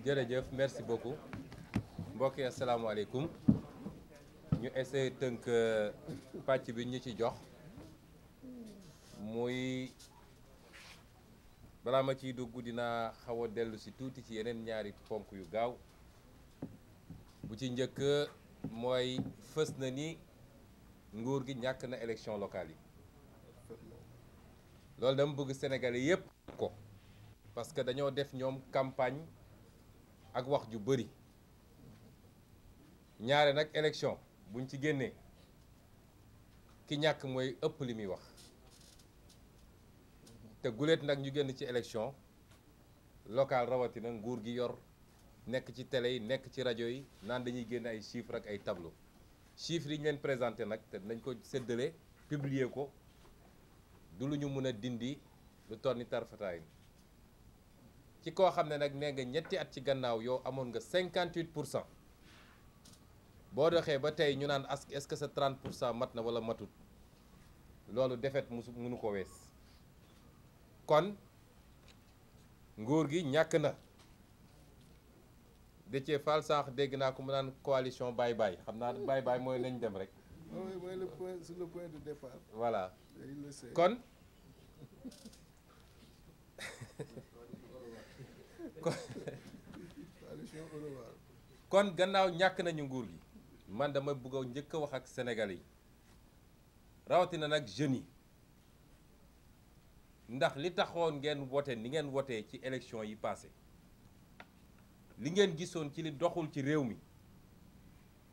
jërëjëf merci beaucoup mbokk yi asalaamaaleykum ñu essayé tënk pàcc bi ñu ci jox muy balaa ma ciy dugg dinaa xaw a dellu si tuuti ci yeneen ñaari ponk yu gaaw bu ci njëkk mooy fës na ni nguur gi ñàkk na élection locale yi loolu dama bëgg Sénégalais yépp ko parce que dañoo def ñoom campagne ak wax ju bëri ñaare nag élection buñ ci génnee ki ñàkk mooy ëpp li muy wax te guléet nag ñu génn ci élection locale rawatina nguur gi yor nekk ci télé yi nekk ci rajo yi naan dañuy génn ay chiffres ak ay tableau chiffres yi ñu leen présenté nag te nañ ko séddale publier ko du lu ñu mën a dindi lu toll ni tarfataay ci koo xam ne nag nee nga ñetti at ci gannaaw yow amoon nga 58% boo doxee ba tey ñu naan est-ce que sa 30% mat na wala matut loolu defet mënu ko wees kon nguur gi ñàkk na Déthié Fall sànq dégg naa ko mu naan coalition bye bye xam naa bye bye mooy nañ dem rek. mooy le point sur le point de départ. voilà kon kon gannaaw ñàkk nañu nguur gi man dama bëgg a njëkk a wax ak Sénégalais yi rawatina nag jeunes yi ndax li taxoon ngeen wote ni ngeen wotee ci élection yi passé li ngeen gisoon ci li doxul ci réew mi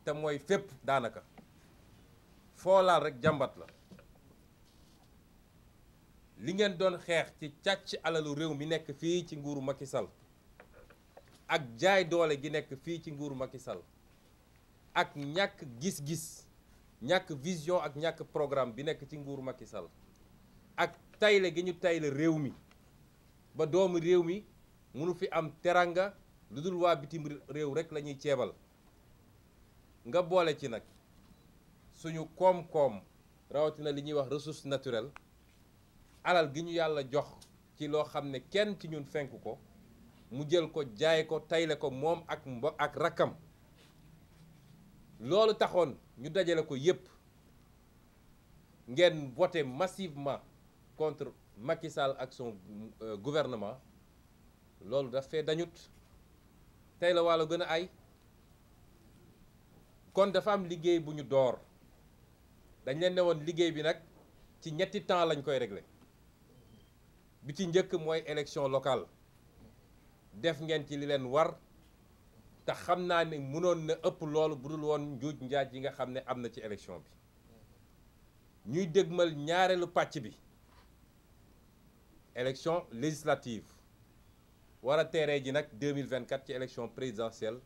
te mooy fépp daanaka foo laal rek jàmbat la li ngeen doon xeex ci càcc alalu réew mi nekk fii ci nguuru Macky Sall ak jaay doole gi nekk fii ci nguuru Macky Sall ak ñàkk gis-gis ñàkk vision ak ñàkk programme bi nekk ci nguuru Macky Sall ak tayle gi ñu tayle réew mi ba doomu réew mi mënu fi am teranga lu dul waa bitim réew rek la ñuy ceebal nga boole ci nag suñu koom-koom rawatina li ñuy wax ressource naturelle alal gi ñu yàlla jox ci loo xam ne kenn ci ñun fenk ko mu jël ko jaay ko tayle ko moom ak rakkam loolu taxoon ñu dajale ko yépp ngeen voté massivement contre Macky Sall ak son gouvernement loolu daf fee dañut tey la wàllu gën a ay kon dafa am liggéey bu ñu door dañ leen ne woon liggéey bi nag ci ñetti temps lañ koy régler bi ci njëkk mooy élection locale def ngeen ci li leen war te xam naa ne mënoon na ëpp loolu bu dul woon njuuj njaaj yi nga xam ne am na ci élection bi ñuy dégmal ñaareelu pàcc bi élection législative war a teeree ji nag 2024 ci élection présidentielle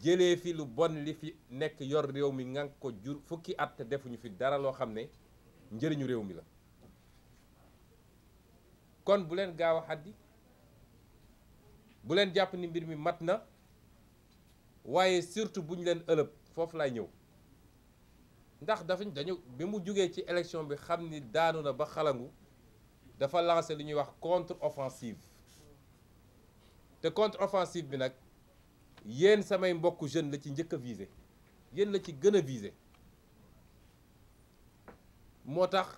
jëlee fi lu bon li fi nekk yor réew mi nga ko jur fukki at te defuñu fi dara loo xam ne njëriñu réew mi la kon bu leen gaaw a xaddi bu leen jàpp ni mbir mi mat na waaye surtout bu ñu leen ëlëb foofu lay ñëw ndax dañu bi mu jugee ci élection bi xam ni daanu na ba xalangu dafa lancé lu ñuy wax contre offensive te contre offensive bi nag yéen samay mbokku jeune la ci njëkk a visé yéen la ci gën a visé moo tax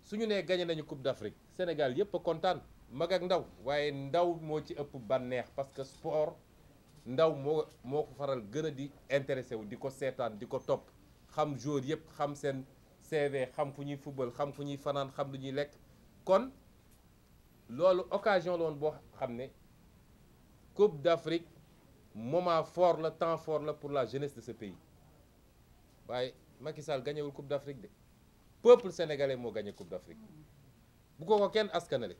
suñu nee gagné nañu Coupe d'Afrique Sénégal yépp a kontaan mag ak ndaw waaye ndaw moo ci ëpp bànneex parce que sport ndaw moo ko faral gën a di intéressé wu di ko seetaan di ko topp xam joueur yépp xam seen CV xam fu ñuy football xam fu ñuy fanaan xam lu ñuy lekk kon loolu occasion la woon boo xam ne Coupe d'Afrique moment fort la temps fort la pour la jeunesse de ce pays waaye Macky Sall gañewul Coupe d'Afrique de peuple sénégalais moo gagné Coupe d'Afrique bu ko kenn askanale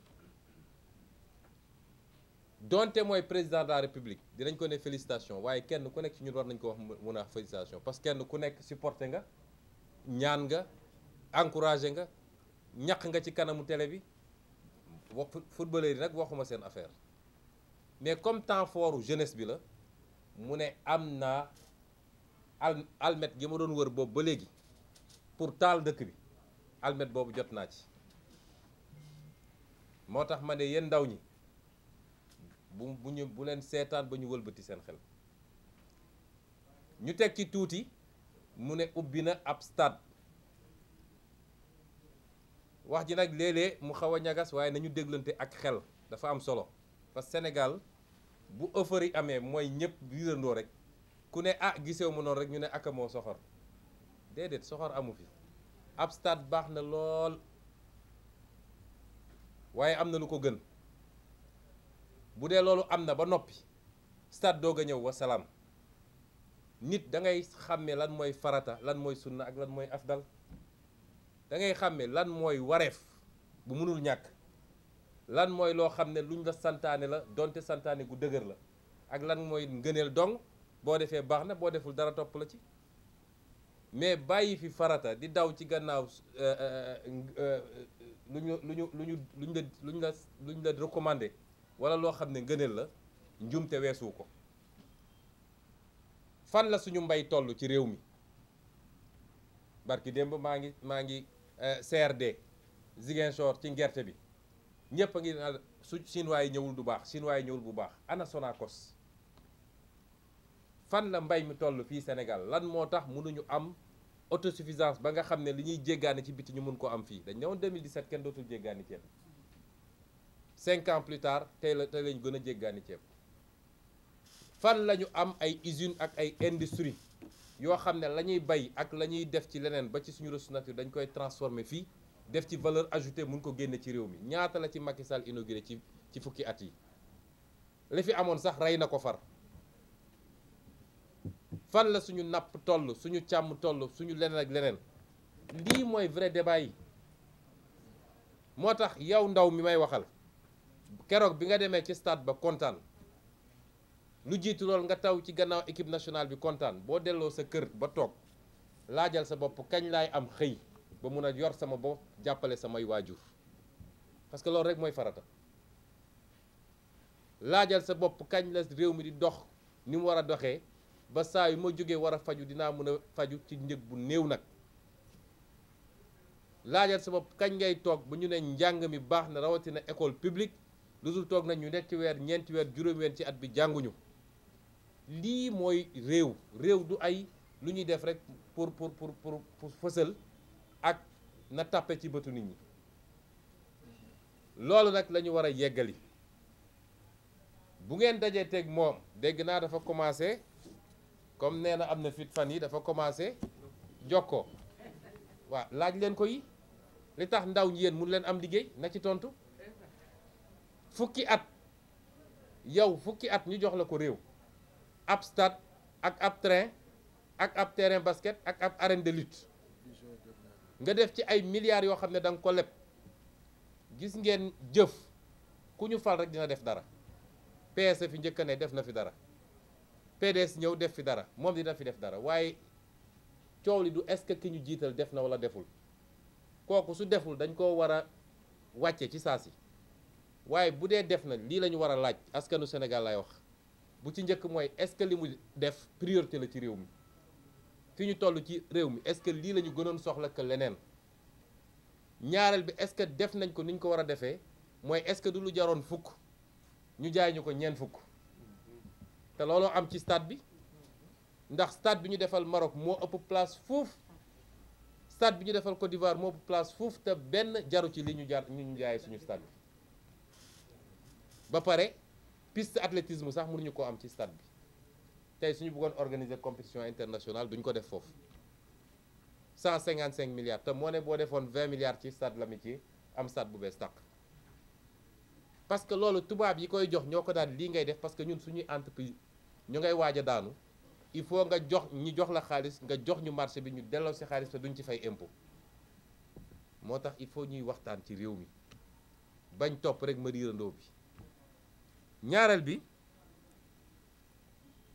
donte mooy président de la République dinañ ko ne félicitation waaye kenn ku nekk ci ñun war nañ ko wax mun a félicitation parce que kenn ku nekk supporté nga ñaan nga encouragé nga ñaq nga ci kanamu télé bi footballeur yi nag waxuma seen affaire mais comme temps fort jeunesse bi la mu ne am naa almet gi ma doon wër boobu ba léegi pour taal dëkk bi almet boobu jot naa ci moo tax ma ne yéen ndaw ñi bu leen seetaan ba ñu wëlbati seen xel. ñu teg ci tuuti mu ne ubbi na ab stade wax ji nag léeg-léeg mu xaw a ñagas waaye nañu déglante ak xel dafa am solo parce que Sénégal bu euphorie amee mooy ñëpp biirandoo rek ku ne ah gisew mu noonu rek ñu ne aka moo soxor déedéet soxor amu fi ab stade baax na lool waaye am na lu ko gën bu dee loolu am na ba noppi stade doog a ñëw wasalaam. nit da ngay xàmme lan mooy farata lan mooy sunna ak lan mooy afdal da ngay xàmme lan mooy wareef bu mënul ñàkk lan mooy loo xam ne luñ la santaane la donte santaane gu dëgër la ak lan mooy ngëneel dong boo defee baax na boo deful dara topp la ci mais bàyyi fi farata di daw ci gannaaw luñ la recommandé wala loo xam ne ngëneel la njumte weesu ko. fan la suñu mbay toll ci réew mi barki démb maa ngi CRD Ziguinchor ci ngerte bi ñëpp a ngi su chinois yi ñëwul du baax chinois yi ñëwul bu baax ana Sonacos fan la mbay mi toll fii Sénégal lan moo tax mënuñu am autosuffisance ba nga xam ne li ñuy jéggaani ci biti ñu mun ko am fii dañ ne woon 2017 kenn dootul jéggaani ceeb 5 ans plus tard tey lañu gën a jéggaani ceeb. fan la ñu am ay usines ak ay industrie yoo xam ne la ñuy bay ak la ñuy def ci leneen ba ci suñu ressource naturelle dañ koy transformer fii def ci valeur ajoutée mun ko génne ci réew mi ñaata la ci Macky Sall inauguré ci fukki at yi li fi amoon sax rey na ko far. fan la suñu napp toll suñu càmm toll suñu leneen ak leneen lii mooy vrai débat yi moo tax yow ndaw mi may waxal keroog bi nga demee ci stade ba kontaan. lu jiitu lool nga taw ci gannaaw équipe nationale bi kontaan boo delloo sa kër ba toog laajal sa bopp kañ laay am xëy ba mun a yor sama bopp jàppale samay waajur parce que loolu rek mooy farata. laajal sa bopp kañ la réew mi di dox ni mu war a doxee ba saa yu ma jógee war a faju dinaa mën a faju ci njëg bu néew nag. laajal sa bopp kañ ngay toog ba ñu ne njàng mi baax na rawatina école publique lu dul toog nañ ñu nekk ci weer ñeenti weer juróomi weer ci at bi jànguñu. lii mooy réew du ay lu ñuy def rek pour fësal ak na tàppe ci bëtu nit ñi loolu nag la ñu war a yeggali bu ngeen dajee teg moom dégg naa dafa commencé comme nee na am na fit fan yi dafa commencé jokkoo waaw laaj leen ko yi li tax ndaw ñi yéen mun leen am liggéey na ci tontu fukki at ñu jox la ko réew ab stade ak ab train ak ab terrain basket ak ab arène de lutte nga def ci ay milliards yoo xam ne da nga ko leb gis ngeen jëf ku ñu fal rek dina def dara PS fi njëkk ne def na fi dara PDS ñëw def fi dara moom dina fi def dara waaye coow li du est-ce que ki ñu jiital def na wala deful kooku su deful dañ koo war a wàcce ci saa si waaye bu dee def na lii la ñu war a laaj askanu Sénégal lay wax bu ci njëkk mooy est-ce que li mu def priorité la ci réew mi fi ñu toll ci réew mi est-ce que lii la ñu gënoon soxla que leneen ñaareel bi est-ce que def nañ ko ni ñu ko war a defee mooy est-ce que du lu jaroon fukk ñu jaay ñu ko ñeent fukk te looloo am ci stade bi ndax stade bi ñu defal Maroc moo ëpp place fuuf stade bi ñu defal Côte d'Ivoire moo ëpp place fuuf te benn jaru ci li ñu jaayee suñu stade bi ba pare piste athlétisme sax mënuñu koo am ci stade bi tey suñu bëggoon organiser compétition internationale duñ ko def foofu 155 milliards te moo ne boo defoon 20 milliards ci stade l'Amitié am stade bu bees tàq parce que loolu tubaab yi koy jox ñoo ko daan lii ngay def parce que ñun suñuy entreprise ñu ngay waaj a daanu il faut nga jox la xaalis nga jox ñu marché bi ñu delloo si xaalis te duñ ci fay impôt moo tax il faut ñuy waxtaan ci réew mi bañ topp rek ma riirandoo bi ñaareel bi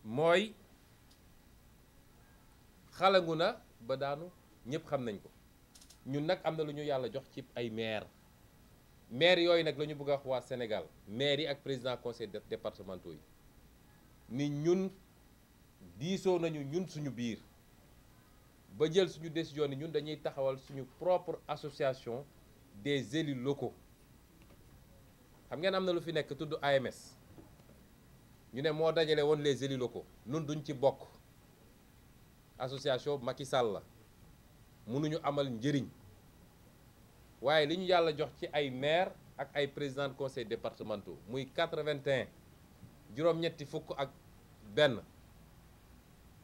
mooy xalangu na ba daanu ñëpp xam nañ ko ñun nag am na lu ñu yàlla jox ci ay maire yooyu nag la ñu bëgg a wax waa Sénégal maire yi ak président conseil départementaux yi ni ñun diisoo nañu ñun suñu biir ba jël suñu décision ni ñun dañuy taxawal suñu propre association des élus locaux xam ngeen am na lu fi nekk tudd AMS ñu ne moo dajale woon les élus locaux nun duñ ci bokk association Macky Sall la mënuñu amal njëriñ waaye li ñu yàlla jox ci ay maire ak ay président de conseil départementaux muy 81 juróom-ñetti fukk ak benn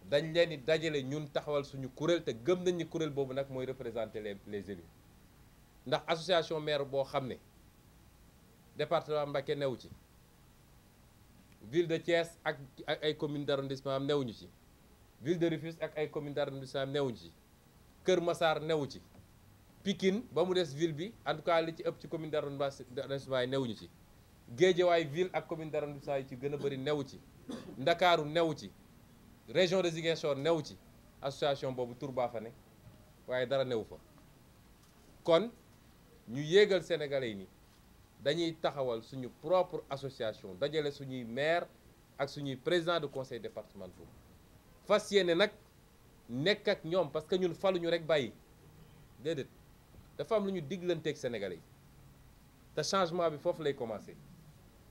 dañ leen di dajale ñun taxawal suñu kuréel te gëm nañ ni kuréel boobu nag mooy représenter les élus ndax association maire boo xam ne département Mbacké newu ci ville de Thiès ak ay commune d'arrondissement am newuñu ci ville de Rufisque ak ay commune d'arrondissement am newuñu ci Kër Massar newu ci Pikine ba mu des ville bi en tout cas li ci ëpp ci commune d'arrondissement yi newuñu ci Guédiawaye ville ak commune d'arrondissement yi ci gën a bëri newu ci Ndakaaru newu ci région de Ziguinchor newu ci association boobu tur baa fa ne waaye dara newu fa kon ñu yéegal sénégalais yi ni dañuy taxawal suñu propre association dajale suñuy maire ak suñuy président de conseil départemental fas yéene nag nekk ak ñoom parce que ñun faluñu rek bàyyi déedéet dafa am lu ñu diglanteeg sénégalais yi te changement bi foofu lay commencer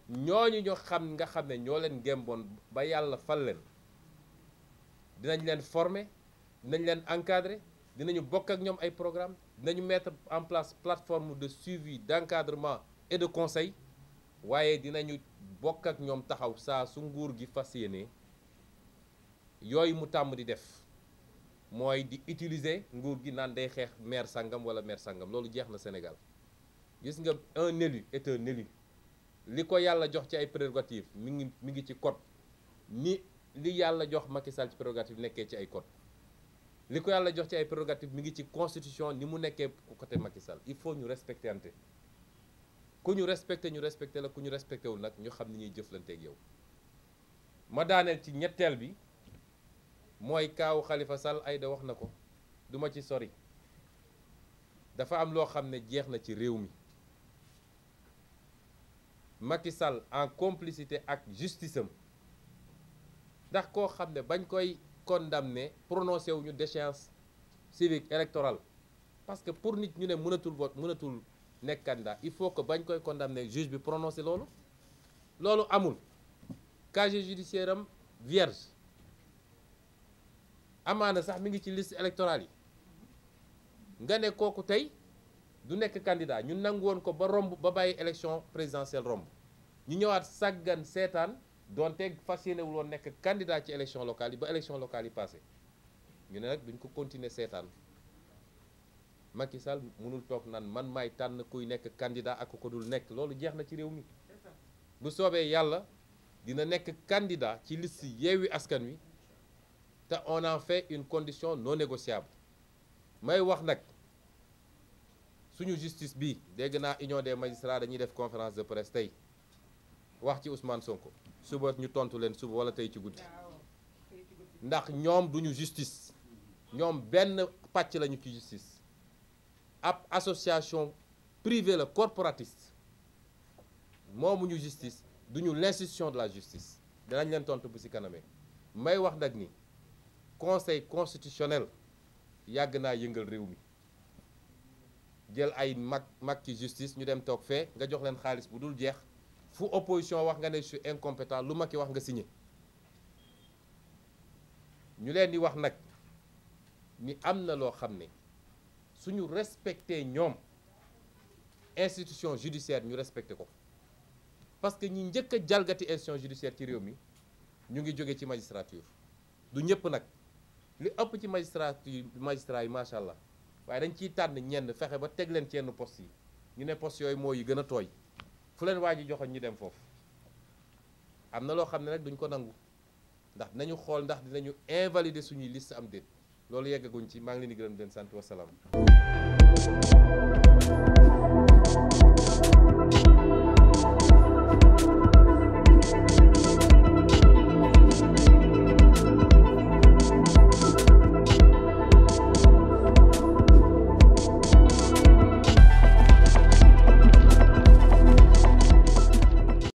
ñooñu ñoo xam nga xam ne ñoo leen gémboon ba yàlla fal leen dinañ leen former dinañ leen encadrer dinañu bokk ak ñoom ay programme dinañu mettre en place plateforme de suivi d'encadrement et de conseil waaye dinañu bokk ak ñoom taxaw saa su nguur gi fas yéene yooyu mu tàmm di def mooy di utiliser nguur gi naan day xeex maire sangam wala maire sangam loolu jeex na Sénégal gis nga un élu est un élu li ko yàlla jox ci ay prérogatives mi ngi ci code ni li yàlla jox Macky Sall ci prérogative nekkee ci ay code li ko yàlla jox ci ay prérogative mi ngi ci constitution ni mu nekkee côté Macky Sall il faut ñu respecter ante ku ñu respecté ñu respecté la ku ñu respecté wul nag ñu xam ni ñuy jëflanteeg yow ma daaneel ci ñetteel bi mooy kaawu Khalifa Sall Aïda wax na ko duma ci sori dafa am loo xam ne jeex na ci réew mi Macky Sall en complicité ak justice am ndax koo xam ne bañ koy condamné prononcé wuñu déchéance civique électorale parce que pour nit ñu ne mënatul vote mënatul nekk candidat il faut que bañ koy condamné juge bi prononcé loolu amul casier judiciaire am vierge amaana sax mi ngi ci liste électorale yi nga ne kooku tey du nekk candidat ñu nangu woon ko ba romb ba bàyyi élection présidentielle romb ñu ñëwaat sàggan seetaan donte fas yéenewul woon nekk candidat ci élection locale yi ba élection locale yi passé ñu ne nag duñ ko continuer seetaan Macky Sall mënul toog naan man maay tànn kuy nekk candidat ak ko dul nekk loolu jeex na ci réew mi bu soobee yàlla dina nekk candidat ci liste Yewwi Askan Wi te on en fait une condition non négociable may wax nag suñu justice bi dégg naa union des magistrats dañuy def conférence de presse tey wax ci Ousmane Sonko suba ñu tontu leen suba wala tey ci guddi ndax ñoom duñu justice ñoom benn pàcc lañu ci justice ab association privée la corporatiste moomuñu justice duñu l'institution de la justice danañ leen tontu bu ci kanamee may wax nag ni conseil constitutionnel yàgg naa yëngal réew mi jël ay mag ci justice ñu dem toog fee nga jox leen xaalis bu dul jeex fu opposition wax nga ne je suis incompétent lu Macky wax nga signé ñu leen di wax nag ni am na loo xam ne suñu respecté ñoom institution judiciaire ñu respecté ko parce que ñi njëkk a jalgati institution judiciaire ci réew mi ñu ngi jóge ci magistrature du ñëpp nag li ëpp ci magistrat yi macha allah waaye dañ ciy tànn ñenn fexe ba teg leen ci yenn poste yi ñu ne poste yooyu moo yi gën a tooy fu leen waa ji joxoon ñu dem foofu am na loo xam ne nag duñ ko nangu ndax dinañu xool ndax dinañu invalider suñuy liste am déet loolu yeggaguñ ci maa ngi leen di gërëm di leen sant wasalaam